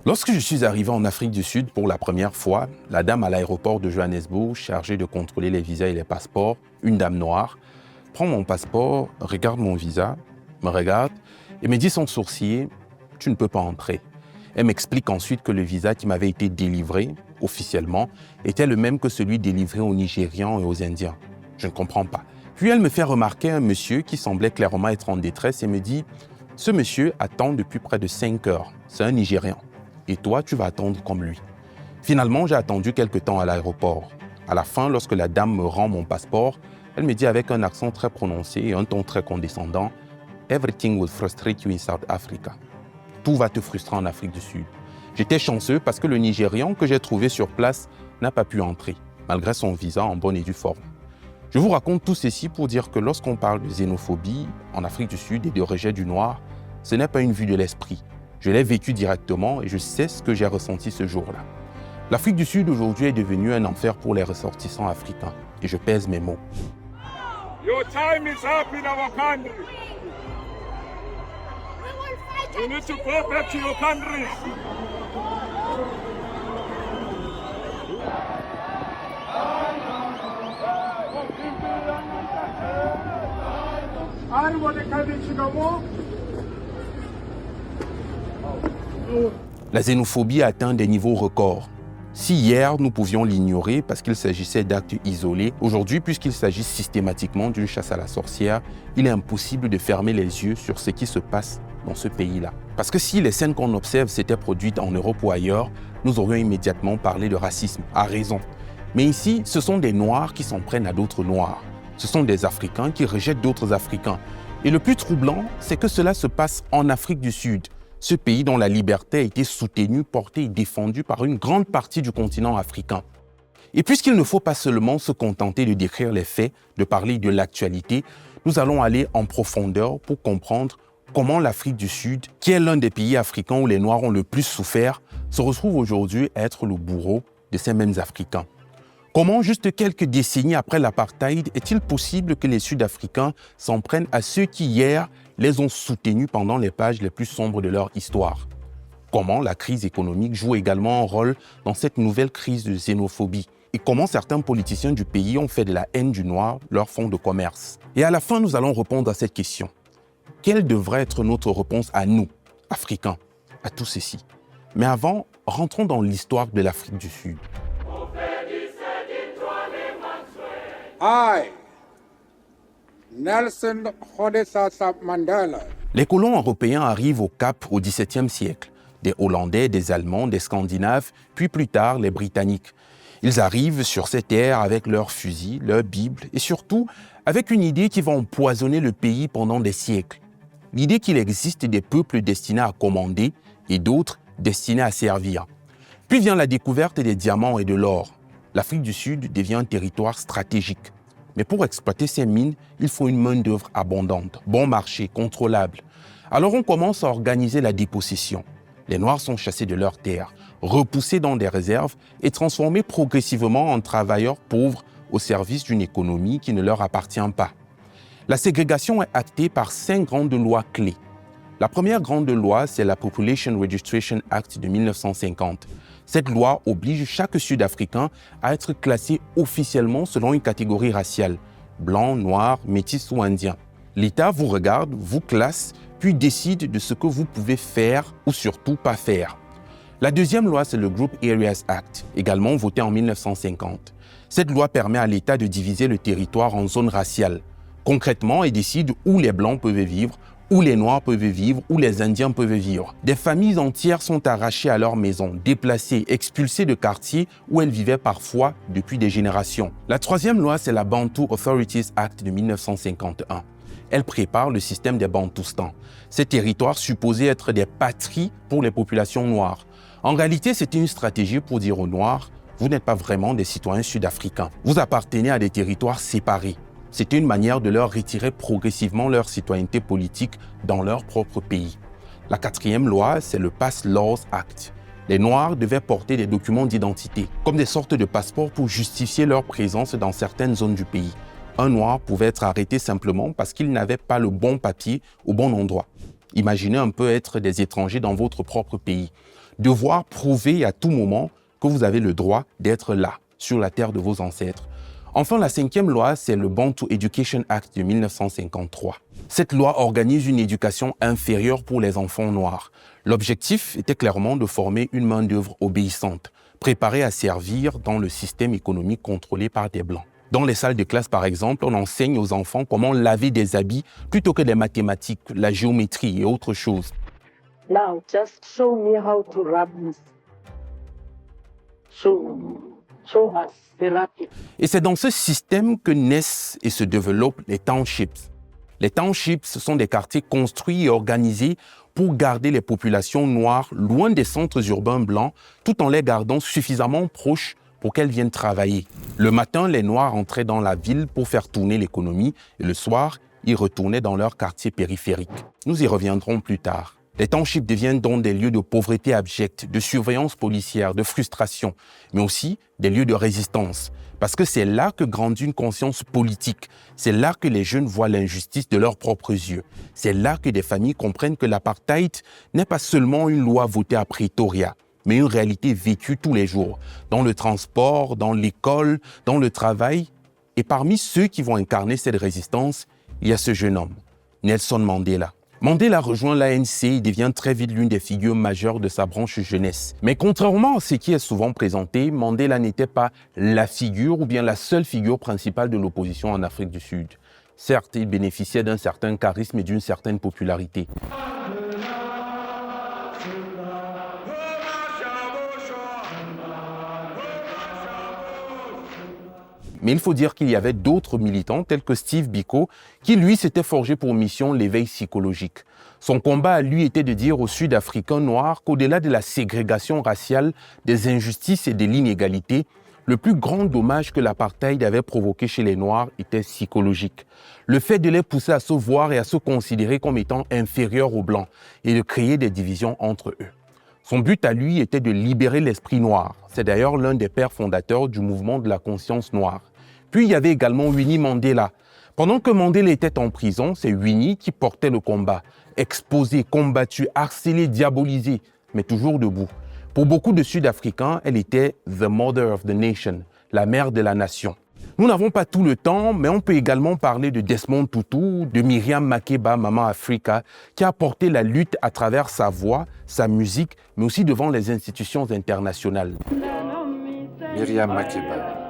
Lorsque je suis arrivé en Afrique du Sud pour la première fois, la dame à l'aéroport de Johannesburg, chargée de contrôler les visas et les passeports, une dame noire, prend mon passeport, regarde mon visa, me regarde et me dit sans sourciller « Tu ne peux pas entrer ». Elle m'explique ensuite que le visa qui m'avait été délivré, officiellement, était le même que celui délivré aux Nigérians et aux Indiens. Je ne comprends pas. Puis elle me fait remarquer un monsieur qui semblait clairement être en détresse et me dit « Ce monsieur attend depuis près de 5 heures, c'est un Nigérian. Et toi, tu vas attendre comme lui. » Finalement, j'ai attendu quelque temps à l'aéroport. À la fin, lorsque la dame me rend mon passeport, elle me dit avec un accent très prononcé et un ton très condescendant « Everything will frustrate you in South Africa. » Tout va te frustrer en Afrique du Sud. J'étais chanceux parce que le Nigérian que j'ai trouvé sur place n'a pas pu entrer, malgré son visa en bonne et due forme. Je vous raconte tout ceci pour dire que lorsqu'on parle de xénophobie en Afrique du Sud et de rejet du noir, ce n'est pas une vue de l'esprit. Je l'ai vécu directement et je sais ce que j'ai ressenti ce jour-là. L'Afrique du Sud aujourd'hui est devenue un enfer pour les ressortissants africains. Et je pèse mes mots. Your time is up in our country. You need to go back to your countries. La xénophobie a atteint des niveaux records. Si hier, nous pouvions l'ignorer parce qu'il s'agissait d'actes isolés, aujourd'hui, puisqu'il s'agit systématiquement d'une chasse à la sorcière, il est impossible de fermer les yeux sur ce qui se passe dans ce pays-là. Parce que si les scènes qu'on observe s'étaient produites en Europe ou ailleurs, nous aurions immédiatement parlé de racisme, à raison. Mais ici, ce sont des Noirs qui s'en prennent à d'autres Noirs. Ce sont des Africains qui rejettent d'autres Africains. Et le plus troublant, c'est que cela se passe en Afrique du Sud, ce pays dont la liberté a été soutenue, portée et défendue par une grande partie du continent africain. Et puisqu'il ne faut pas seulement se contenter de décrire les faits, de parler de l'actualité, nous allons aller en profondeur pour comprendre comment l'Afrique du Sud, qui est l'un des pays africains où les Noirs ont le plus souffert, se retrouve aujourd'hui à être le bourreau de ces mêmes Africains. Comment, juste quelques décennies après l'apartheid, est-il possible que les Sud-Africains s'en prennent à ceux qui, hier, les ont soutenus pendant les pages les plus sombres de leur histoire? Comment la crise économique joue également un rôle dans cette nouvelle crise de xénophobie? Et comment certains politiciens du pays ont fait de la haine du noir leur fonds de commerce? Et à la fin, nous allons répondre à cette question. Quelle devrait être notre réponse à nous, Africains, à tout ceci? Mais avant, rentrons dans l'histoire de l'Afrique du Sud. I, Nelson Rhodesasa Mandela. Les colons européens arrivent au Cap au XVIIe siècle. Des Hollandais, des Allemands, des Scandinaves, puis plus tard les Britanniques. Ils arrivent sur ces terres avec leurs fusils, leurs Bibles et surtout avec une idée qui va empoisonner le pays pendant des siècles. L'idée qu'il existe des peuples destinés à commander et d'autres destinés à servir. Puis vient la découverte des diamants et de l'or. L'Afrique du Sud devient un territoire stratégique. Mais pour exploiter ces mines, il faut une main-d'œuvre abondante, bon marché, contrôlable. Alors on commence à organiser la dépossession. Les Noirs sont chassés de leurs terres, repoussés dans des réserves et transformés progressivement en travailleurs pauvres au service d'une économie qui ne leur appartient pas. La ségrégation est actée par 5 grandes lois clés. La première grande loi, c'est la Population Registration Act de 1950. Cette loi oblige chaque Sud-Africain à être classé officiellement selon une catégorie raciale, blanc, noir, métis ou indien. L'État vous regarde, vous classe, puis décide de ce que vous pouvez faire ou surtout pas faire. La deuxième loi, c'est le Group Areas Act, également voté en 1950. Cette loi permet à l'État de diviser le territoire en zones raciales. Concrètement, elle décide où les Blancs peuvent vivre, où les Noirs peuvent vivre, où les Indiens peuvent vivre. Des familles entières sont arrachées à leur maison, déplacées, expulsées de quartiers où elles vivaient parfois depuis des générations. La troisième loi, c'est la Bantu Authorities Act de 1951. Elle prépare le système des Bantoustans. Ces territoires supposés être des patries pour les populations noires. En réalité, c'était une stratégie pour dire aux Noirs, vous n'êtes pas vraiment des citoyens sud-africains. Vous appartenez à des territoires séparés. C'était une manière de leur retirer progressivement leur citoyenneté politique dans leur propre pays. La quatrième loi, c'est le Pass Laws Act. Les Noirs devaient porter des documents d'identité, comme des sortes de passeports pour justifier leur présence dans certaines zones du pays. Un Noir pouvait être arrêté simplement parce qu'il n'avait pas le bon papier au bon endroit. Imaginez un peu être des étrangers dans votre propre pays. devoir prouver à tout moment que vous avez le droit d'être là, sur la terre de vos ancêtres. Enfin, la 5e loi, c'est le Bantu Education Act de 1953. Cette loi organise une éducation inférieure pour les enfants noirs. L'objectif était clairement de former une main-d'œuvre obéissante, préparée à servir dans le système économique contrôlé par des Blancs. Dans les salles de classe, par exemple, on enseigne aux enfants comment laver des habits plutôt que les mathématiques, la géométrie et autres choses. Now, just show me how to rub this. Show us the wrapping. Et c'est dans ce système que naissent et se développent les townships. Les townships sont des quartiers construits et organisés pour garder les populations noires loin des centres urbains blancs, tout en les gardant suffisamment proches pour qu'elles viennent travailler. Le matin, les Noirs entraient dans la ville pour faire tourner l'économie et le soir, ils retournaient dans leur quartier périphérique. Nous y reviendrons plus tard. Les townships deviennent donc des lieux de pauvreté abjecte, de surveillance policière, de frustration, mais aussi des lieux de résistance. Parce que c'est là que grandit une conscience politique. C'est là que les jeunes voient l'injustice de leurs propres yeux. C'est là que des familles comprennent que l'apartheid n'est pas seulement une loi votée à Pretoria, mais une réalité vécue tous les jours, dans le transport, dans l'école, dans le travail. Et parmi ceux qui vont incarner cette résistance, il y a ce jeune homme, Nelson Mandela. Mandela rejoint l'ANC et devient très vite l'une des figures majeures de sa branche jeunesse. Mais contrairement à ce qui est souvent présenté, Mandela n'était pas la figure ou bien la seule figure principale de l'opposition en Afrique du Sud. Certes, il bénéficiait d'un certain charisme et d'une certaine popularité. Mais il faut dire qu'il y avait d'autres militants, tels que Steve Biko, qui lui s'était forgé pour mission l'éveil psychologique. Son combat à lui était de dire aux Sud-Africains noirs qu'au-delà de la ségrégation raciale, des injustices et de l'inégalité, le plus grand dommage que l'apartheid avait provoqué chez les Noirs était psychologique. Le fait de les pousser à se voir et à se considérer comme étant inférieurs aux Blancs et de créer des divisions entre eux. Son but à lui était de libérer l'esprit noir. C'est d'ailleurs l'un des pères fondateurs du mouvement de la conscience noire. Puis il y avait également Winnie Mandela. Pendant que Mandela était en prison, c'est Winnie qui portait le combat. Exposée, combattue, harcelée, diabolisée, mais toujours debout. Pour beaucoup de Sud-Africains, elle était « the mother of the nation », la mère de la nation. Nous n'avons pas tout le temps, mais on peut également parler de Desmond Tutu, de Miriam Makeba, Maman Africa, qui a porté la lutte à travers sa voix, sa musique, mais aussi devant les institutions internationales. Miriam Makeba.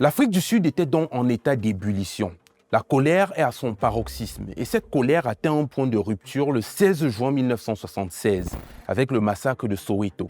L'Afrique du Sud était donc en état d'ébullition. La colère est à son paroxysme et cette colère atteint un point de rupture le 16 juin 1976 avec le massacre de Soweto.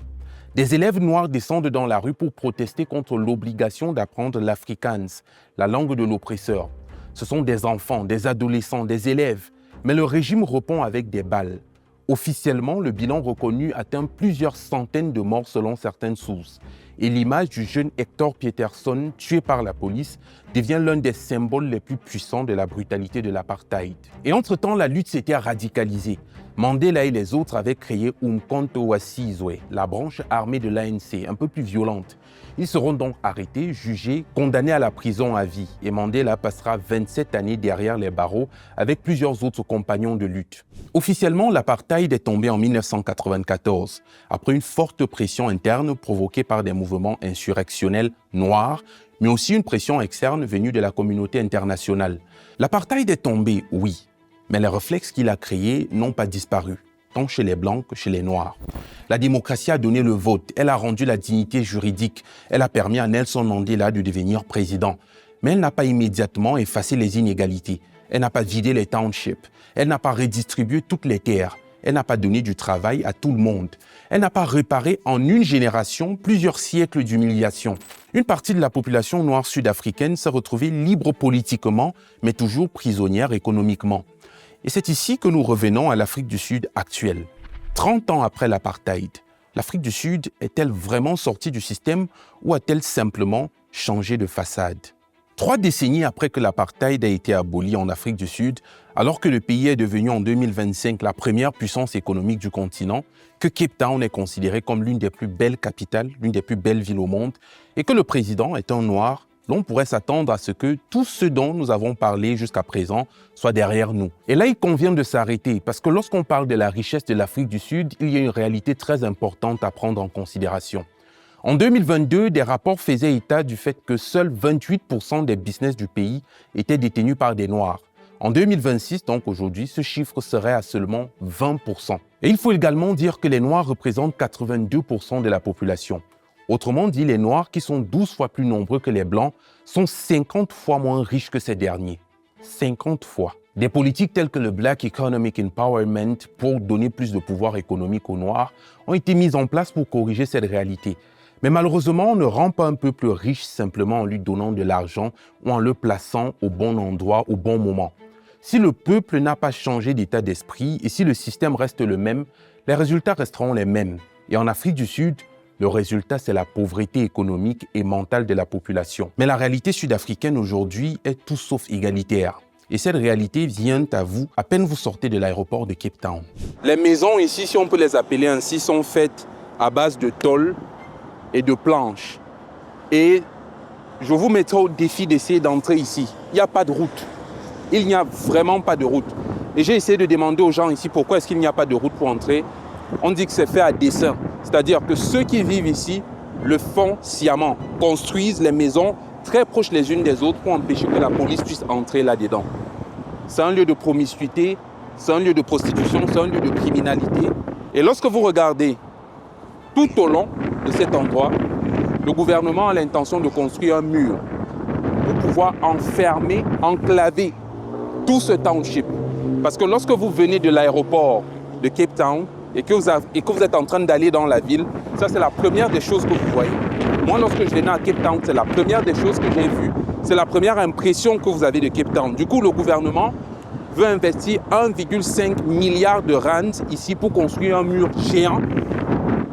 Des élèves noirs descendent dans la rue pour protester contre l'obligation d'apprendre l'afrikaans, la langue de l'oppresseur. Ce sont des enfants, des adolescents, des élèves, mais le régime répond avec des balles. Officiellement, le bilan reconnu atteint plusieurs centaines de morts selon certaines sources. Et l'image du jeune Hector Peterson, tué par la police, devient l'un des symboles les plus puissants de la brutalité de l'apartheid. Et entre-temps, la lutte s'était radicalisée. Mandela et les autres avaient créé Umkhonto we Sizwe, la branche armée de l'ANC, un peu plus violente. Ils seront donc arrêtés, jugés, condamnés à la prison à vie. Et Mandela passera 27 années derrière les barreaux avec plusieurs autres compagnons de lutte. Officiellement, l'apartheid est tombé en 1994, après une forte pression interne provoquée par des mouvements insurrectionnels noirs, mais aussi une pression externe venue de la communauté internationale. L'apartheid est tombé, oui, mais les réflexes qu'il a créés n'ont pas disparu, tant chez les Blancs que chez les Noirs. La démocratie a donné le vote, elle a rendu la dignité juridique, elle a permis à Nelson Mandela de devenir président. Mais elle n'a pas immédiatement effacé les inégalités, elle n'a pas vidé les townships, elle n'a pas redistribué toutes les terres, elle n'a pas donné du travail à tout le monde. Elle n'a pas réparé en une génération plusieurs siècles d'humiliation. Une partie de la population noire sud-africaine s'est retrouvée libre politiquement, mais toujours prisonnière économiquement. Et c'est ici que nous revenons à l'Afrique du Sud actuelle. 30 ans après l'apartheid, l'Afrique du Sud est-elle vraiment sortie du système ou a-t-elle simplement changé de façade ? 3 décennies après que l'apartheid a été aboli en Afrique du Sud, alors que le pays est devenu en 2025 la première puissance économique du continent, que Cape Town est considérée comme l'une des plus belles capitales, l'une des plus belles villes au monde, et que le président est un noir, l'on pourrait s'attendre à ce que tout ce dont nous avons parlé jusqu'à présent soit derrière nous. Et là, il convient de s'arrêter parce que lorsqu'on parle de la richesse de l'Afrique du Sud, il y a une réalité très importante à prendre en considération. En 2022, des rapports faisaient état du fait que seuls 28% des business du pays étaient détenus par des Noirs. En 2026, donc aujourd'hui, ce chiffre serait à seulement 20%. Et il faut également dire que les Noirs représentent 82% de la population. Autrement dit, les Noirs, qui sont 12 fois plus nombreux que les Blancs, sont 50 fois moins riches que ces derniers. 50 fois. Des politiques telles que le Black Economic Empowerment pour donner plus de pouvoir économique aux Noirs ont été mises en place pour corriger cette réalité. Mais malheureusement, on ne rend pas un peuple riche simplement en lui donnant de l'argent ou en le plaçant au bon endroit, au bon moment. Si le peuple n'a pas changé d'état d'esprit et si le système reste le même, les résultats resteront les mêmes. Et en Afrique du Sud, le résultat, c'est la pauvreté économique et mentale de la population. Mais la réalité sud-africaine aujourd'hui est tout sauf égalitaire. Et cette réalité vient à vous à peine vous sortez de l'aéroport de Cape Town. Les maisons ici, si on peut les appeler ainsi, sont faites à base de tôle et de planches. Et je vous mettrai au défi d'essayer d'entrer ici. Il n'y a pas de route. Il n'y a vraiment pas de route. Et j'ai essayé de demander aux gens ici pourquoi est-ce qu'il n'y a pas de route pour entrer. On dit que c'est fait à dessein. C'est-à-dire que ceux qui vivent ici le font sciemment, construisent les maisons très proches les unes des autres pour empêcher que la police puisse entrer là-dedans. C'est un lieu de promiscuité, c'est un lieu de prostitution, c'est un lieu de criminalité. Et lorsque vous regardez tout au long de cet endroit, le gouvernement a l'intention de construire un mur pour pouvoir enfermer, enclaver tout ce township. Parce que lorsque vous venez de l'aéroport de Cape Town et que vous êtes en train d'aller dans la ville, ça c'est la première des choses que vous voyez. Moi, lorsque je venais à Cape Town, c'est la première des choses que j'ai vues. C'est la première impression que vous avez de Cape Town. Du coup, le gouvernement veut investir 1,5 milliard de rands ici pour construire un mur géant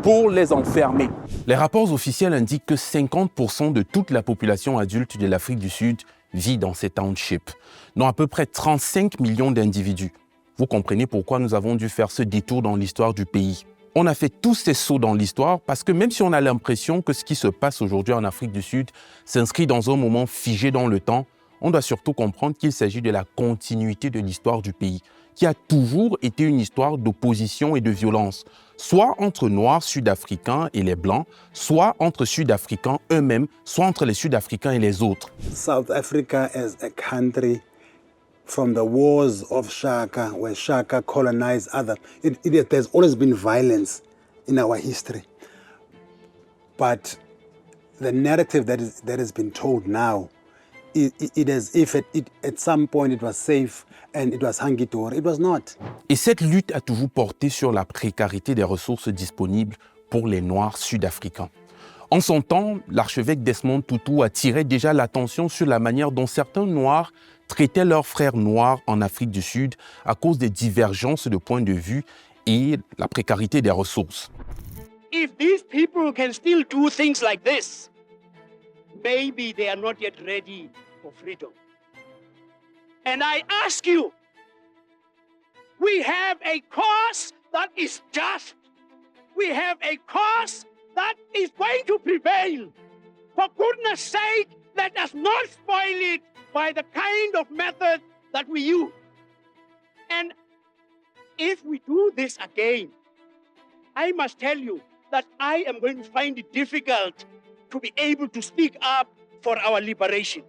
pour les enfermer. Les rapports officiels indiquent que 50% de toute la population adulte de l'Afrique du Sud vit dans ces townships, dont à peu près 35 millions d'individus. Vous comprenez pourquoi nous avons dû faire ce détour dans l'histoire du pays. On a fait tous ces sauts dans l'histoire parce que même si on a l'impression que ce qui se passe aujourd'hui en Afrique du Sud s'inscrit dans un moment figé dans le temps, on doit surtout comprendre qu'il s'agit de la continuité de l'histoire du pays, qui a toujours été une histoire d'opposition et de violence, soit entre Noirs sud-africains et les Blancs, soit entre Sud-Africains eux-mêmes, soit entre les Sud-Africains et les autres. South Africa as a country, from the wars of Shaka, where Shaka colonized others, there's always been violence in our history. But the narrative that has been told now, it as if at some point it was safe and it was hunky-dory. It was not. Et cette lutte a toujours porté sur la précarité des ressources disponibles pour les Noirs sud-africains. En son temps, l'archevêque Desmond Tutu attirait déjà l'attention sur la manière dont certains Noirs traitaient leurs frères noirs en Afrique du Sud à cause des divergences de points de vue et la précarité des ressources. If these people can still do things like this, maybe they are not yet ready for freedom. And I ask you, we have a cause that is just. We have a cause that is going to prevail. For goodness sake, let us not spoil it by the kind of method that we use. And if we do this again, I must tell you that I am going to find it difficult to be able to speak up for our liberation.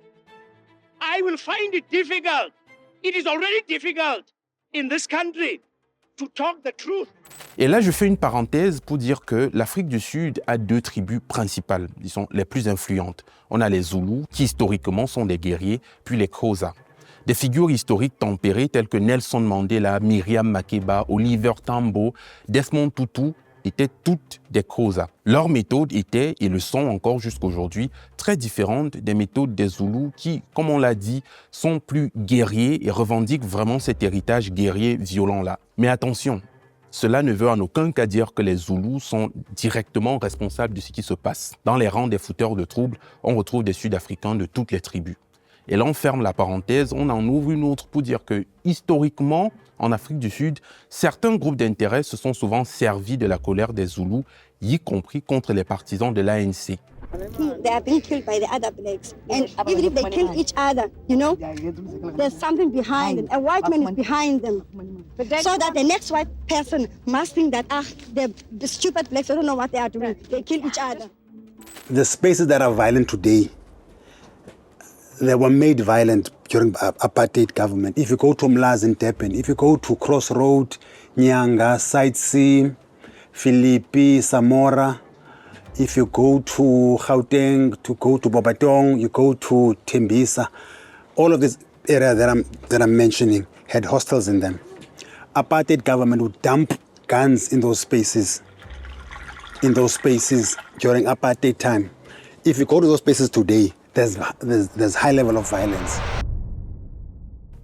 I will find it difficult. It is already difficult in this country to talk the truth. Et là, je fais une parenthèse pour dire que l'Afrique du Sud a deux tribus principales, disons les plus influentes. On a les Zoulous, qui historiquement sont des guerriers, puis les Xhosa. Des figures historiques tempérées telles que Nelson Mandela, Miriam Makeba, Oliver Tambo, Desmond Tutu étaient toutes des Xhosa. Leurs méthodes étaient, et le sont encore jusqu'aujourd'hui, très différentes des méthodes des Zoulous qui, comme on l'a dit, sont plus guerriers et revendiquent vraiment cet héritage guerrier violent-là. Mais attention, cela ne veut en aucun cas dire que les Zoulous sont directement responsables de ce qui se passe. Dans les rangs des fouteurs de troubles, on retrouve des Sud-Africains de toutes les tribus. Et là, on ferme la parenthèse, on en ouvre une autre pour dire que, historiquement, en Afrique du Sud, certains groupes d'intérêt se sont souvent servis de la colère des Zoulous, y compris contre les partisans de l'ANC. They are being killed by the other blacks. And even if they kill each other, you know, there's something behind them. A white man is behind them. So that the next white person must think that, the stupid blacks, I don't know what they are doing. They kill each other. The spaces that are violent today, they were made violent during apartheid government. If you go to Mlazi in Durban, if you go to Crossroad, Nyanga, Sightsee, Philippi, Samora, if you go to Gauteng, to go to Bobatong, you go to Tembisa, all of this area that I'm mentioning had hostels in them. Apartheid government would dump guns in those spaces during apartheid time. If you go to those spaces today, there's high level of violence.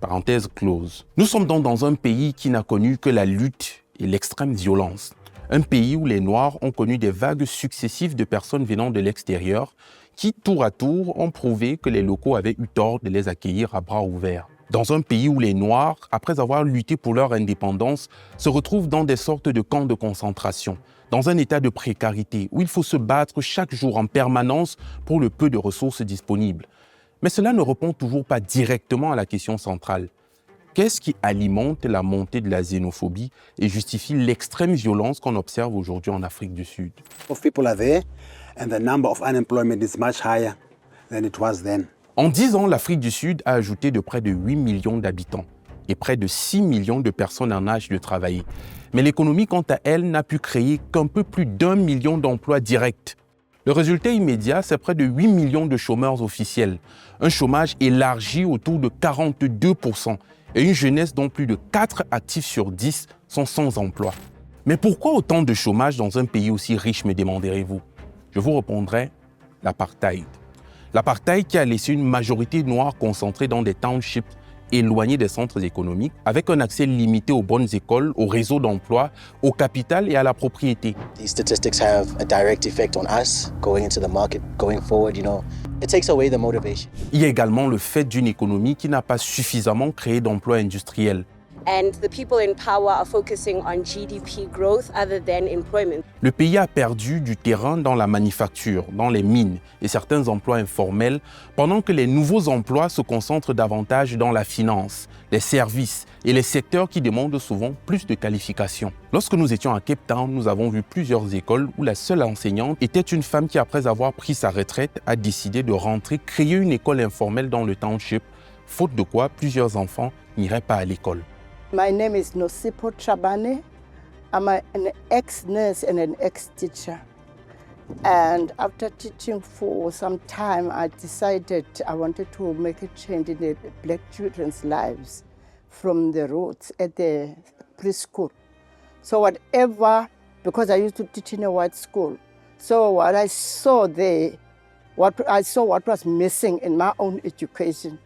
Parenthèse close. Nous sommes donc dans un pays qui n'a connu que la lutte et l'extrême violence. Un pays où les Noirs ont connu des vagues successives de personnes venant de l'extérieur qui, tour à tour, ont prouvé que les locaux avaient eu tort de les accueillir à bras ouverts. Dans un pays où les Noirs, après avoir lutté pour leur indépendance, se retrouvent dans des sortes de camps de concentration, dans un état de précarité où il faut se battre chaque jour en permanence pour le peu de ressources disponibles. Mais cela ne répond toujours pas directement à la question centrale. Qu'est-ce qui alimente la montée de la xénophobie et justifie l'extrême violence qu'on observe aujourd'hui en Afrique du Sud? People are there and the number of unemployment is much higher than it was then. En 10 ans, l'Afrique du Sud a ajouté de près de 8 millions d'habitants et près de 6 millions de personnes en âge de travailler. Mais l'économie, quant à elle, n'a pu créer qu'un peu plus d'1 million d'emplois directs. Le résultat immédiat, c'est près de 8 millions de chômeurs officiels, un chômage élargi autour de 42% et une jeunesse dont plus de 4 actifs sur 10 sont sans emploi. Mais pourquoi autant de chômage dans un pays aussi riche, me demanderez-vous? Je vous répondrai, l'apartheid. L'apartheid qui a laissé une majorité noire concentrée dans des townships éloignés des centres économiques, avec un accès limité aux bonnes écoles, au réseau d'emploi, au capital et à la propriété. These statistics have a direct effect on us going into the market, going forward, It takes away the motivation. Il y a également le fait d'une économie qui n'a pas suffisamment créé d'emplois industriels. And the people in power are focusing on GDP growth other than employment. Le pays a perdu du terrain dans la manufacture, dans les mines et certains emplois informels, pendant que les nouveaux emplois se concentrent davantage dans la finance, les services et les secteurs qui demandent souvent plus de qualifications. Lorsque nous étions à Cape Town, nous avons vu plusieurs écoles où la seule enseignante était une femme qui, après avoir pris sa retraite, a décidé de rentrer créer une école informelle dans le township, faute de quoi plusieurs enfants n'iraient pas à l'école. My name is Nosipo Chabane. I'm an ex-nurse and an ex-teacher. And after teaching for some time, I decided I wanted to make a change in the black children's lives from the roots at the preschool. So whatever, because I used to teach in a white school, so what I saw there, what was missing in my own education.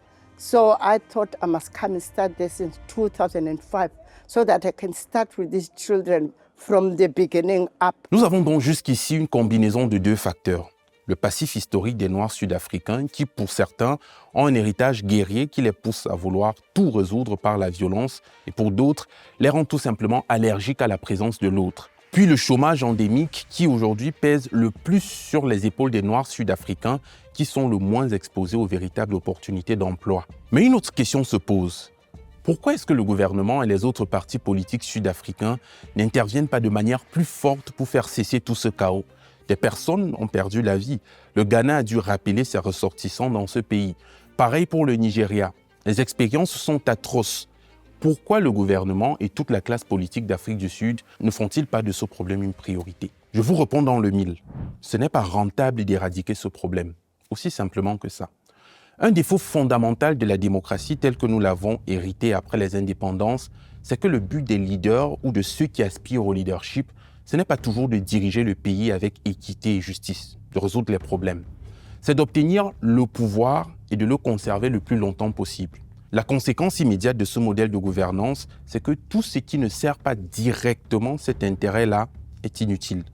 So I thought I must come and start this in 2005 so that I can start with these children from the beginning up. Nous avons donc jusqu'ici une combinaison de deux facteurs. Le passif historique des Noirs sud-africains qui, pour certains, ont un héritage guerrier qui les pousse à vouloir tout résoudre par la violence et pour d'autres, les rend tout simplement allergiques à la présence de l'autre. Puis le chômage endémique qui aujourd'hui pèse le plus sur les épaules des Noirs sud-africains qui sont le moins exposés aux véritables opportunités d'emploi. Mais une autre question se pose. Pourquoi est-ce que le gouvernement et les autres partis politiques sud-africains n'interviennent pas de manière plus forte pour faire cesser tout ce chaos? Des personnes ont perdu la vie. Le Ghana a dû rappeler ses ressortissants dans ce pays. Pareil pour le Nigeria. Les expériences sont atroces. Pourquoi le gouvernement et toute la classe politique d'Afrique du Sud ne font-ils pas de ce problème une priorité? Je vous réponds dans le mille. Ce n'est pas rentable d'éradiquer ce problème. Aussi simplement que ça. Un défaut fondamental de la démocratie telle que nous l'avons héritée après les indépendances, c'est que le but des leaders ou de ceux qui aspirent au leadership, ce n'est pas toujours de diriger le pays avec équité et justice, de résoudre les problèmes. C'est d'obtenir le pouvoir et de le conserver le plus longtemps possible. La conséquence immédiate de ce modèle de gouvernance, c'est que tout ce qui ne sert pas directement cet intérêt-là est inutile.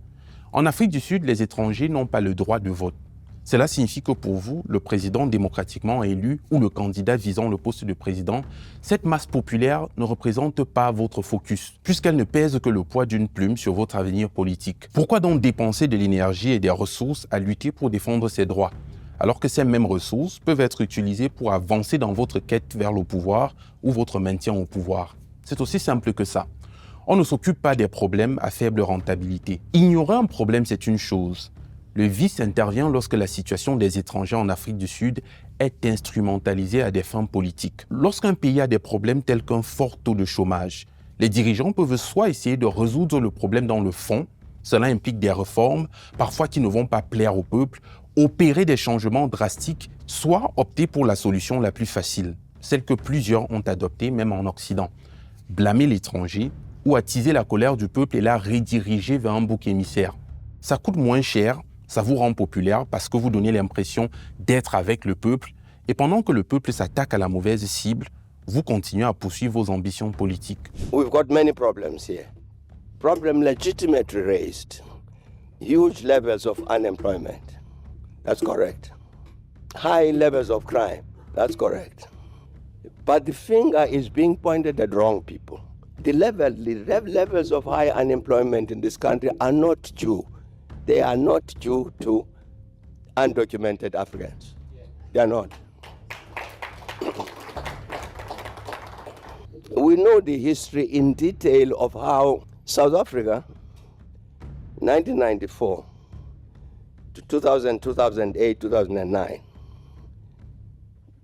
En Afrique du Sud, les étrangers n'ont pas le droit de vote. Cela signifie que pour vous, le président démocratiquement élu ou le candidat visant le poste de président, cette masse populaire ne représente pas votre focus, puisqu'elle ne pèse que le poids d'une plume sur votre avenir politique. Pourquoi donc dépenser de l'énergie et des ressources à lutter pour défendre ses droits, alors que ces mêmes ressources peuvent être utilisées pour avancer dans votre quête vers le pouvoir ou votre maintien au pouvoir? C'est aussi simple que ça. On ne s'occupe pas des problèmes à faible rentabilité. Ignorer un problème, c'est une chose. Le vice intervient lorsque la situation des étrangers en Afrique du Sud est instrumentalisée à des fins politiques. Lorsqu'un pays a des problèmes tels qu'un fort taux de chômage, les dirigeants peuvent soit essayer de résoudre le problème dans le fond, cela implique des réformes, parfois qui ne vont pas plaire au peuple, opérer des changements drastiques, soit opter pour la solution la plus facile, celle que plusieurs ont adoptée même en Occident. Blâmer l'étranger ou attiser la colère du peuple et la rediriger vers un bouc émissaire. Ça coûte moins cher, ça vous rend populaire parce que vous donnez l'impression d'être avec le peuple et pendant que le peuple s'attaque à la mauvaise cible, vous continuez à poursuivre vos ambitions politiques. We've got many problems here. Problem legitimately raised. Huge levels of unemployment. That's correct. High levels of crime. That's correct. But the finger is being pointed at wrong people. The levels of high unemployment in this country are not due. They are not due to undocumented Africans. They are not. We know the history in detail of how South Africa, 1994 to 2000, 2008, 2009,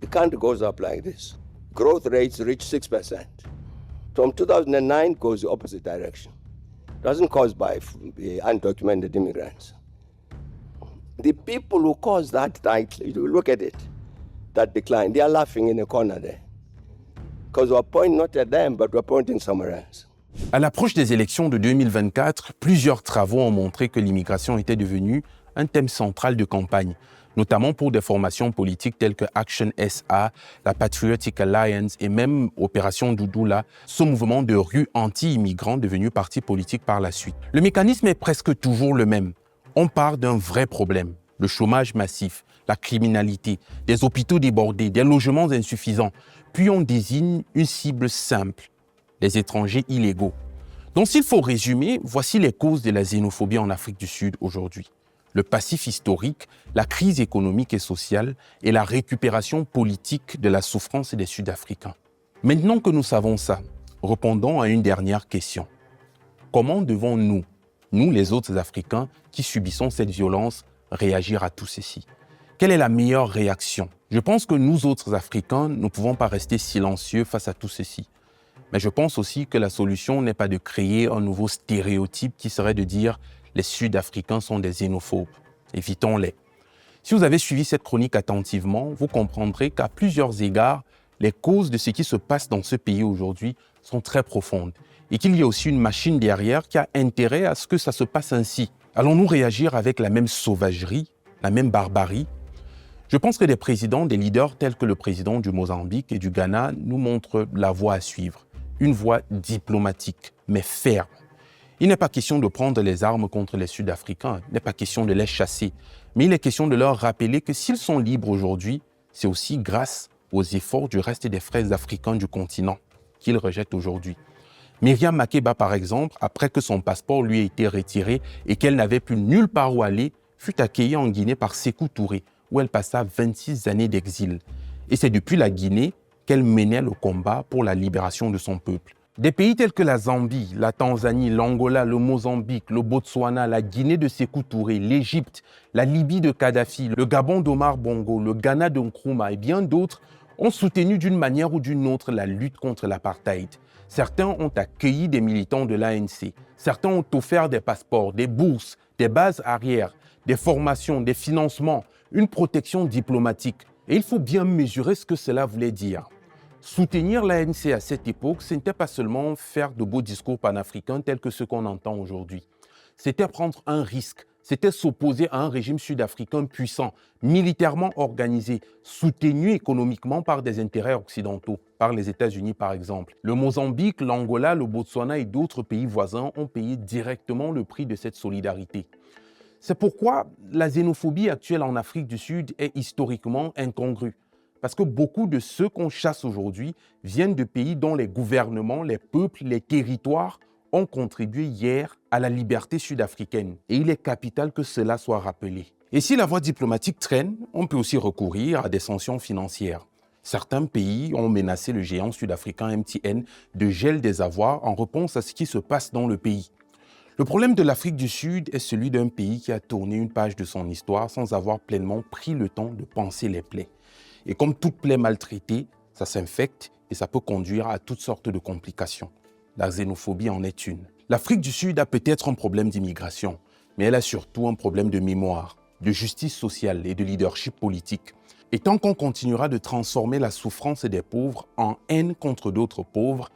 the country goes up like this. Growth rates reach 6%. From 2009 goes the opposite direction. Doesn't caused by undocumented immigrants. The people who caused that, you look at it, that decline, they are laughing in a corner there. Because we're pointing not at them, but we're pointing somewhere else. À l'approche des élections de 2024, plusieurs travaux ont montré que l'immigration était devenue un thème central de campagne, notamment pour des formations politiques telles que Action SA, la Patriotic Alliance et même Opération Doudoula, ce mouvement de rue anti-immigrants devenu parti politique par la suite. Le mécanisme est presque toujours le même. On part d'un vrai problème, le chômage massif, la criminalité, des hôpitaux débordés, des logements insuffisants, puis on désigne une cible simple, les étrangers illégaux. Donc s'il faut résumer, voici les causes de la xénophobie en Afrique du Sud aujourd'hui. Le passif historique, la crise économique et sociale et la récupération politique de la souffrance des Sud-Africains. Maintenant que nous savons ça, répondons à une dernière question. Comment devons-nous, nous les autres Africains qui subissons cette violence, réagir à tout ceci? Quelle est la meilleure réaction? Je pense que nous autres Africains ne pouvons pas rester silencieux face à tout ceci. Mais je pense aussi que la solution n'est pas de créer un nouveau stéréotype qui serait de dire les Sud-Africains sont des xénophobes. Évitons-les. Si vous avez suivi cette chronique attentivement, vous comprendrez qu'à plusieurs égards, les causes de ce qui se passe dans ce pays aujourd'hui sont très profondes et qu'il y a aussi une machine derrière qui a intérêt à ce que ça se passe ainsi. Allons-nous réagir avec la même sauvagerie, la même barbarie? Je pense que des présidents, des leaders tels que le président du Mozambique et du Ghana nous montrent la voie à suivre. Une voie diplomatique, mais ferme. Il n'est pas question de prendre les armes contre les Sud-Africains, il n'est pas question de les chasser, mais il est question de leur rappeler que s'ils sont libres aujourd'hui, c'est aussi grâce aux efforts du reste des frères africains du continent qu'ils rejettent aujourd'hui. Myriam Makeba, par exemple, après que son passeport lui ait été retiré et qu'elle n'avait plus nulle part où aller, fut accueillie en Guinée par Sékou Touré, où elle passa 26 années d'exil. Et c'est depuis la Guinée qu'elle menait le combat pour la libération de son peuple. Des pays tels que la Zambie, la Tanzanie, l'Angola, le Mozambique, le Botswana, la Guinée de Sékou Touré, l'Égypte, la Libye de Kadhafi, le Gabon d'Omar Bongo, le Ghana de Nkrumah et bien d'autres ont soutenu d'une manière ou d'une autre la lutte contre l'apartheid. Certains ont accueilli des militants de l'ANC, certains ont offert des passeports, des bourses, des bases arrières, des formations, des financements, une protection diplomatique. Et il faut bien mesurer ce que cela voulait dire. Soutenir l'ANC à cette époque, ce n'était pas seulement faire de beaux discours panafricains tels que ceux qu'on entend aujourd'hui. C'était prendre un risque, c'était s'opposer à un régime sud-africain puissant, militairement organisé, soutenu économiquement par des intérêts occidentaux, par les États-Unis par exemple. Le Mozambique, l'Angola, le Botswana et d'autres pays voisins ont payé directement le prix de cette solidarité. C'est pourquoi la xénophobie actuelle en Afrique du Sud est historiquement incongrue. Parce que beaucoup de ceux qu'on chasse aujourd'hui viennent de pays dont les gouvernements, les peuples, les territoires ont contribué hier à la liberté sud-africaine. Et il est capital que cela soit rappelé. Et si la voie diplomatique traîne, on peut aussi recourir à des sanctions financières. Certains pays ont menacé le géant sud-africain MTN de gel des avoirs en réponse à ce qui se passe dans le pays. Le problème de l'Afrique du Sud est celui d'un pays qui a tourné une page de son histoire sans avoir pleinement pris le temps de panser les plaies. Et comme toute plaie maltraitée, ça s'infecte et ça peut conduire à toutes sortes de complications. La xénophobie en est une. L'Afrique du Sud a peut-être un problème d'immigration, mais elle a surtout un problème de mémoire, de justice sociale et de leadership politique. Et tant qu'on continuera de transformer la souffrance des pauvres en haine contre d'autres pauvres,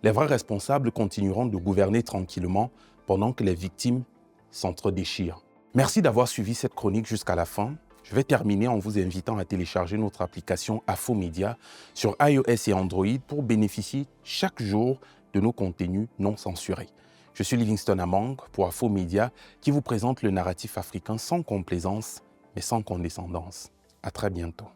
les vrais responsables continueront de gouverner tranquillement pendant que les victimes s'entre-déchirent. Merci d'avoir suivi cette chronique jusqu'à la fin. Je vais terminer en vous invitant à télécharger notre application Afomedia sur iOS et Android pour bénéficier chaque jour de nos contenus non censurés. Je suis Livingstone Amang pour Afomedia qui vous présente le narratif africain sans complaisance mais sans condescendance. À très bientôt.